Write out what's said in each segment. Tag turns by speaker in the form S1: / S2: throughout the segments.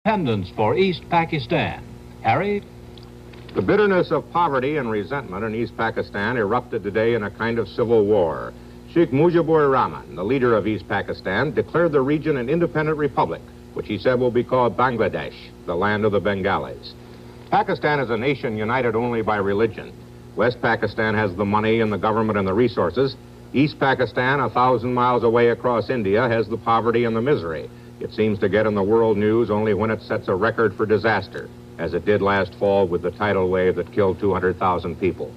S1: independence for East Pakistan. Harry?
S2: The bitterness of poverty and resentment in East Pakistan erupted today in a kind of civil war. Sheikh Mujibur Rahman, the leader of East Pakistan, declared the region an independent republic, which he said will be called Bangladesh, the land of the Bengalis. Pakistan is a nation united only by religion. West Pakistan has the money and the government and the resources. East Pakistan, 1,000 miles away across India, has the poverty and the misery. It seems to get in the world news only when it sets a record for disaster, as it did last fall with the tidal wave that killed 200,000 people.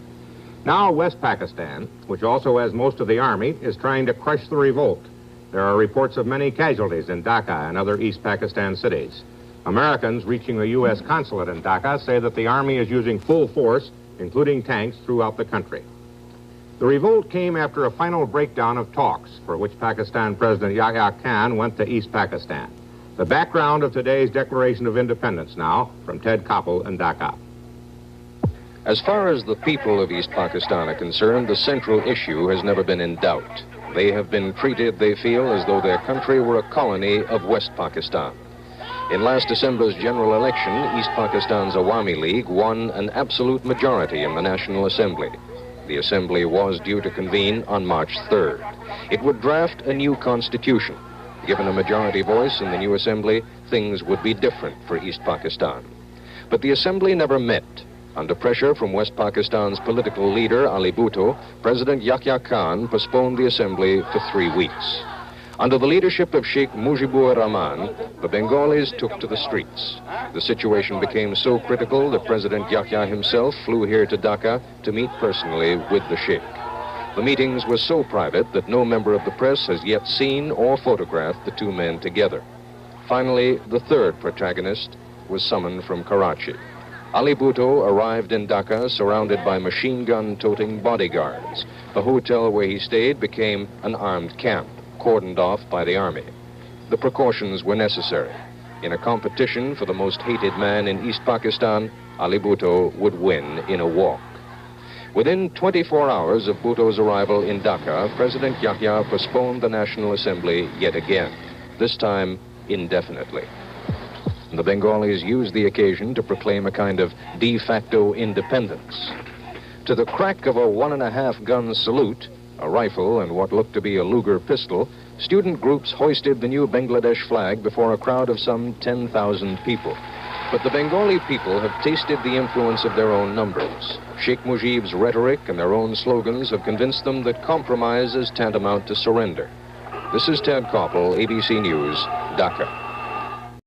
S2: Now, West Pakistan, which also has most of the army, is trying to crush the revolt. There are reports of many casualties in Dhaka and other East Pakistan cities. Americans reaching the U.S. consulate in Dhaka say that the army is using full force, including tanks, throughout the country. The revolt came after a final breakdown of talks for which Pakistan President Yahya Khan went to East Pakistan. The background of today's Declaration of Independence now from Ted Koppel in Dhaka.
S3: As far as the people of East Pakistan are concerned, the central issue has never been in doubt. They have been treated, they feel, as though their country were a colony of West Pakistan. In last December's general election, East Pakistan's Awami League won an absolute majority in the National Assembly. The Assembly was due to convene on March 3rd. It would draft a new constitution. Given a majority voice in the new Assembly, things would be different for East Pakistan. But the Assembly never met. Under pressure from West Pakistan's political leader, Ali Bhutto, President Yahya Khan postponed the Assembly for 3 weeks. Under the leadership of Sheikh Mujibur Rahman, the Bengalis took to the streets. The situation became so critical that President Yahya himself flew here to Dhaka to meet personally with the Sheikh. The meetings were so private that no member of the press has yet seen or photographed the two men together. Finally, the third protagonist was summoned from Karachi. Ali Bhutto arrived in Dhaka surrounded by machine gun-toting bodyguards. The hotel where he stayed became an armed camp, cordoned off by the army. The precautions were necessary. In a competition for the most hated man in East Pakistan, Ali Bhutto would win in a walk. Within 24 hours of Bhutto's arrival in Dhaka, President Yahya postponed the National Assembly yet again, this time indefinitely. The Bengalis used the occasion to proclaim a kind of de facto independence. To the crack of a 1.5 gun salute, a rifle and what looked to be a Luger pistol, student groups hoisted the new Bangladesh flag before a crowd of some 10,000 people. But the Bengali people have tasted the influence of their own numbers. Sheikh Mujib's rhetoric and their own slogans have convinced them that compromise is tantamount to surrender. This is Ted Koppel, ABC News, Dhaka.